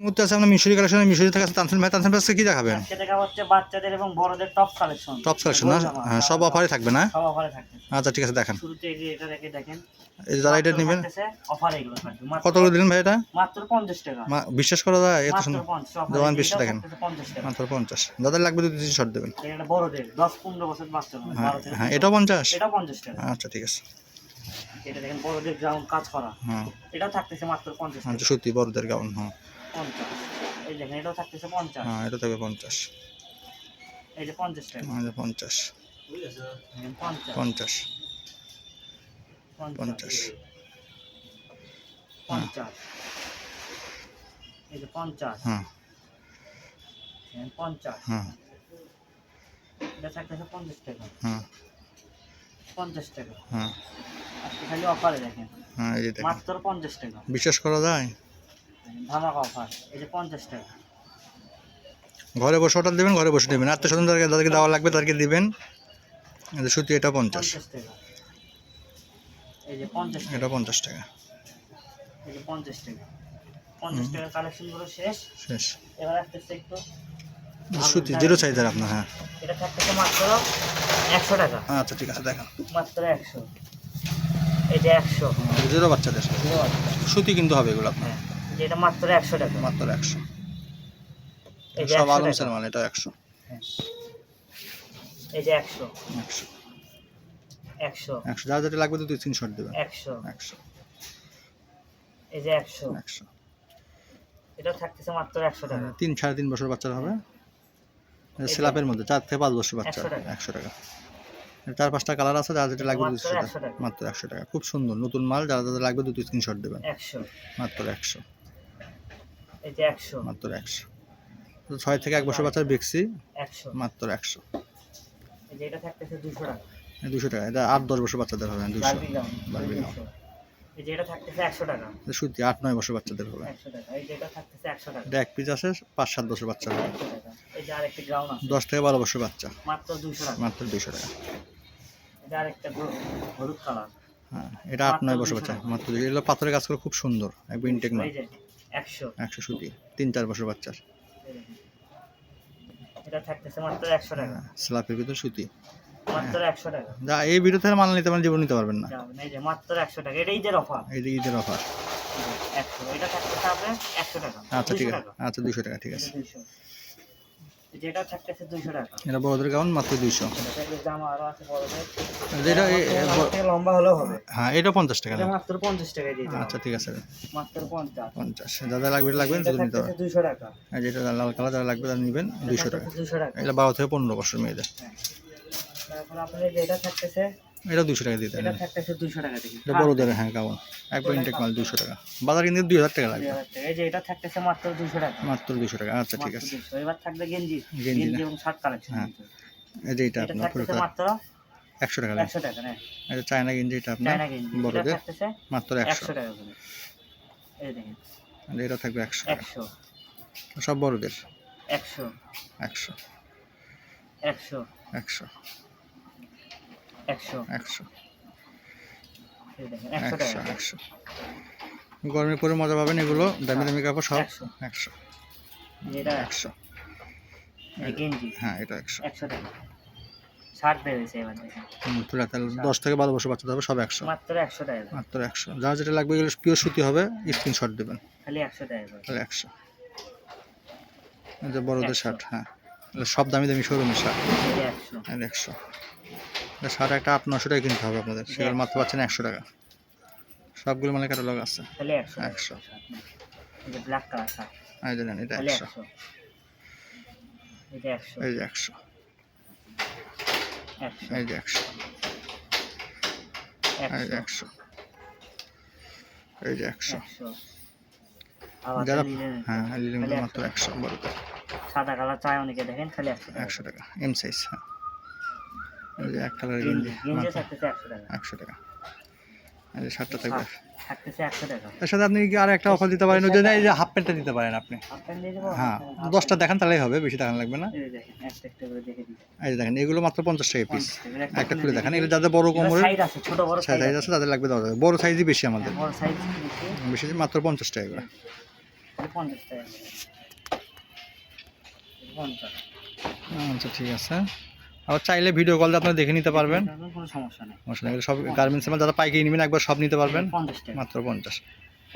মুহূর্তে আছে আমরা মিশরি কালেকশন, মিশরি থেকে আছে তানসিন ভাই। তানসিন ভাই আজকে কি দেখাবেন? আজকে দেখা হচ্ছে বাচ্চাদের এবং বড়দের টপ কালেকশন। টপ কালেকশন না? হ্যাঁ, সব অফারে থাকবে না? সব অফারে থাকবে। আচ্ছা ঠিক আছে, দেখান। শুরুতে এই যে এটা দেখেন। এই যে যারা এটা নেবেন অফারে এগুলো থাকবে। কত করে দিলেন ভাই এটা? মাত্র 50 টাকা। বিশ্বাস করা যায় এত সুন্দর? মাত্র 50 জওয়ান বেশি দেখেন, 50 টাকা। মাত্র 50। যাদের লাগবে 2-3 শর্ট দেবেন। এটা বড়দের 10-15 বছর বাচ্চা হবে। হ্যাঁ, এটাও 50? এটা 50 টাকা। আচ্ছা ঠিক আছে। এটা দেখেন বড়দের গ্রাউন্ড কাজ করা। হ্যাঁ, এটা থাকতেছে মাত্র 50 টাকা। আচ্ছা সত্যি বড়দের গাউন। হ্যাঁ 50। এই দেখেন এটাও থাকতেছে 50। হ্যাঁ, এটা থাকবে 50। এই যে 50 টাকা। আচ্ছা 50 50 50 50 50 50 এই যে 50 হ্যাঁ 50 হ্যাঁ এটা থাকতেছে 50 টাকা। হ্যাঁ 50 টাকা। হ্যাঁ আজকে খালি অফারে দেখেন। হ্যাঁ, এই যে দেখেন, মাত্র 50 টাকা। বিশ্বাস করা যায়? ধামাকা অফার। এই যে 50 টাকা। ঘরে বসে অর্ডার দেবেন, ঘরে বসে দেবেন। আত্মীয় স্বজন যাদেরকে দেওয়া লাগবে তাদেরকে দিবেন। সত্যি এটা 50। 50 টাকা। এই যে 50 টাকা। এটা 50 টাকা। এই যে 50 টাকা। 50 টাকার কালেকশনগুলো শেষ। শেষ। এবার আসতেছে একটু সত্যি জিরো সাইজের আপনার। হ্যাঁ, এটা থাকতেছে মাত্র 100 টাকা। আচ্ছা ঠিক আছে, দেখেন। মাত্র 100। এই যে 100 জিরো বাচ্চাদের সুতি কিন্তু হবে এগুলো আপনার। হ্যাঁ, যে এটা মাত্র 100 টাকা। মাত্র 100। এই যে সব 100 আলমসের টাকা। মাল, এটা 100। হ্যাঁ। এই যে 100 100 100 100। যার যেটা লাগবে 2-3 শর্ট দেবেন। 100 100 এই যে 100 100। এটা থাকতেছে মাত্র 100 টাকা। 3-3.5 বছর বাচ্চার হবে। স্ল্যাপের মধ্যে 4 থেকে 5 বছর বাচ্চা। 100 টাকা। 100 টাকা। 4-5টা কালার আছে, যার যেটা লাগবে মাত্র 200 টাকা। 100 টাকা। মাত্র 100 টাকা। খুব সুন্দর নতুন মাল, যারা যাদের লাগবে 2-3 শর্ট দেবেন। 100 মাত্র 100। এই যে 100 মাত্র 100। 6 থেকে 1 বছর বাচ্চার বেক্সি 100 মাত্র 100। এই যে এটা থাকতেছে 200 টাকা। 200 টাকা। এটা 8-10 বছর বাচ্চাদের হবে। 200 বারবি গাউন বারবি গাউন। 200 এই যে এটা থাকতেছে 100 টাকা। সত্যি 8-9 বছর বাচ্চাদের হবে। 100 টাকা। এই যে এটা থাকতেছে 100 টাকা। এটা এক পিস আছে, 5-7 বছর বাচ্চা হবে। 100 টাকা। এই যে আরেকটা গ্রাউন্ড আছে 10 থেকে 12 বছর বাচ্চা মাত্র 200 টাকা। মাত্র 200 টাকা। এই যে আরেকটা হলুদ কালার হ্যাঁ, এটা 8-9 বছর বাচ্চা মাত্র 200। এগুলো পাথরের কাজ করে খুব সুন্দর, একবার ইনটেক মাল। এই যে 100 100 সুতি 3-4 বছর বাচ্চার। এটা থাকতেছে মাত্র 100 টাকা। স্ল্যাপের ভিতর সুতি মাত্র 100 টাকা। যা এই ভিডিও থেকে মাল নিতে পারেন, জীবন নিতে পারবেন না। যাবেন এই যে মাত্র 100 টাকা। এটা ঈদের অফার। এই যে ঈদের অফার। 100 এটা থাকতেছে আপনার 100 টাকা। আচ্ছা ঠিক 200 আছে, টাকা। আচ্ছা 200 টাকা ঠিক আছে। 200 এই যে এটা থাকতেছে 200 টাকা। এটা বড়দের গাউন মাত্র 200। এটা জামা আরো আছে বড়দের। যেটা থেকে লম্বা হলেও হবে। হ্যাঁ, এটা 50 টাকা এটা না? মাত্র 50 টাকায় দিয়ে দিলাম। আচ্ছা ঠিক আছে, মাত্র 50 50। যাদের লাগবে লাগবে এটা যদি নিতে থাকতেছে পারবেন। 200 টাকা। আর যেটা লাল কালার যারা লাগবে তারা নেবেন 200 টাকা। 200 টাকা। এটা 12 থেকে 15 বছর মেয়েদের। তারপর আপনাদের যে এটা থাকতেছে এটা 200 টাকা দিতে এটা থাকতেছে 200 টাকা থেকে। এটা বড়দের। হ্যাঁ, গাউন একবার ইনটেক মাল 200 টাকা। বাজার কিন্তু 2000 টাকা লাগবে। 2000 টাকা। এই যে এটা থাকতেছে মাত্র 200 টাকা। মাত্র 200 টাকা। আচ্ছা ঠিক মাত্র আছে। 200 এবার থাকবে গেঞ্জি গেঞ্জি না? এবং শার্ট কালেকশন। হ্যাঁ। এই যে এটা এটা আপনার থাকতেছে মাত্র 100 টাকা। 100 টাকা না? এটা চায়না গেঞ্জি, এটা আপনার চায়না গেঞ্জি এটা বড়দের থাকতেছে মাত্র 100 100। টাকা করে। এই দেখেন আর এটা থাকবে 100 টাকা। 100 সব বড়দের 100 100 100 100 100 100 এই দেখেন 100 টাকা। 100 গরমে পরে মজা পাবেন এগুলো। দামি দামি কাপড় সব 100 যেটা 100। এই গেঞ্জি হ্যাঁ, এটা 100। 100 টাকা। শার্ট বেরিয়েছে এবার দেখেন পুরা তাহলে 10 থেকে 12 বছর বাচ্চাদের হবে সব 100। মাত্র 100 টাকা করে। মাত্র 100। যার যেটা লাগবে এগুলো পিওর সুতি হবে, স্ক্রিনশট দেবেন। খালি 100 টাকা করে। তাহলে 100। এই যে বড়দের শার্ট। হ্যাঁ, এগুলো সব দামি দামি শোরুমের শার্ট। এই যে 100 তাহলে 100। এটা শার্ট একটা 800-900 টাকা কিনতে হবে আপনাদের, সেগুলো মাত্র পাচ্ছেন 100 টাকা। সবগুলো মানে ক্যাটালগ আছে। খালি 100 100। এই যে ব্ল্যাক কালার শার্ট এই যে নেন, এটা খালি 100। 100 এই যে 100 এই যে 100। 100 এই যে 100। এই যে 100। এই যে 100। 100 আবার যারা লিলেন হ্যাঁ, লিলিং মাত্র 100 বড়দের। সাদা কালার চাই অনেকে দেখেন খালি 100 টাকা। 100 টাকা এম সাইজ। হ্যাঁ, এই যে এক কালারের গেঞ্জি গেঞ্জি গেঞ্জি মাত্র থাকতেছে 100 টাকা। 100 টাকা। এই যে শার্টটা থাকবে। থাকতেছে 100 টাকা। তার সাথে আপনি কি আর একটা অফার দিতে পারেন, ওই যে এই যে হাফ প্যান্টটা দিতে পারেন আপনি। হাফ প্যান্ট দিয়ে দেবো? হ্যাঁ, 10টা দেখান তাহলেই হবে, বেশি দেখান লাগবে না। এই যে দেখেন একটা একটা করে দেখে দিই। এই যে দেখেন, এগুলো মাত্র 50 টাকা পিস। 50 টাকা। একটা খুলে দেখান। এগুলো যাদের বড় কোমরের সাইজ আছে, ছোট বড় সাইজ আছে তাদের লাগবে দেওয়া যাবে। বড় সাইজই বেশি আমাদের, বড় সাইজ বেশি মাত্র 50 টাকা করে। এটা 50 টাকা। এটা 50। আচ্ছা ঠিক আছে। আবার চাইলে ভিডিও কল দিয়ে আপনারা দেখে নিতে পারবেন, এটার কোনো সমস্যা নেই। সমস্যা নেই। এগুলো সব গার্মেন্টসের মাল যারা পাইকারি নেবেন একবার সব নিতে পারবেন 50 টাকা মাত্র 50।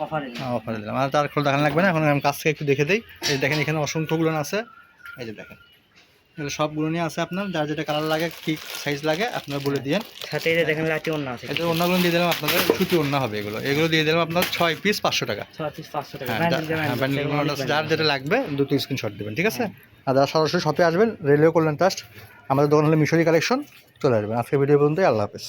অফারে অফারে দিলাম। আর তার খোল দেখানো লাগবে না, এখন আমি কাছ থেকে একটু দেখে দিই। এই দেখেন এখানে অসংখ্যগুলো আছে, এই যে দেখেন এগুলো সবগুলো নিয়ে আছে। আপনার যার যেটা কালার লাগে কি সাইজ লাগে আপনারা বলে দিয়েন। সাথে এই যে দেখেন লাঠি ওন্না আছে। এটা অন্যগুলো দিয়ে দিলাম আপনাদের, সুতি ওন্না হবে এগুলো। এগুলো দিয়ে দিলাম আপনার 6 পিস 500 টাকা। 6 পিস 500 টাকা। হ্যাঁ, ব্যান্ডেল ব্যান্ডেল যার যেটা লাগবে দুটো স্ক্রিনশট দেবেন, ঠিক আছে। আর যারা সরাসরি শপে আসবেন রেলওয়ে কল্যাণ ট্রাস্ট, আমাদের দোকান হলো মিশরি কালেকশন, চলে আসবেন। আজকে ভিডিও পর্যন্তই, আল্লাহ হাফেজ।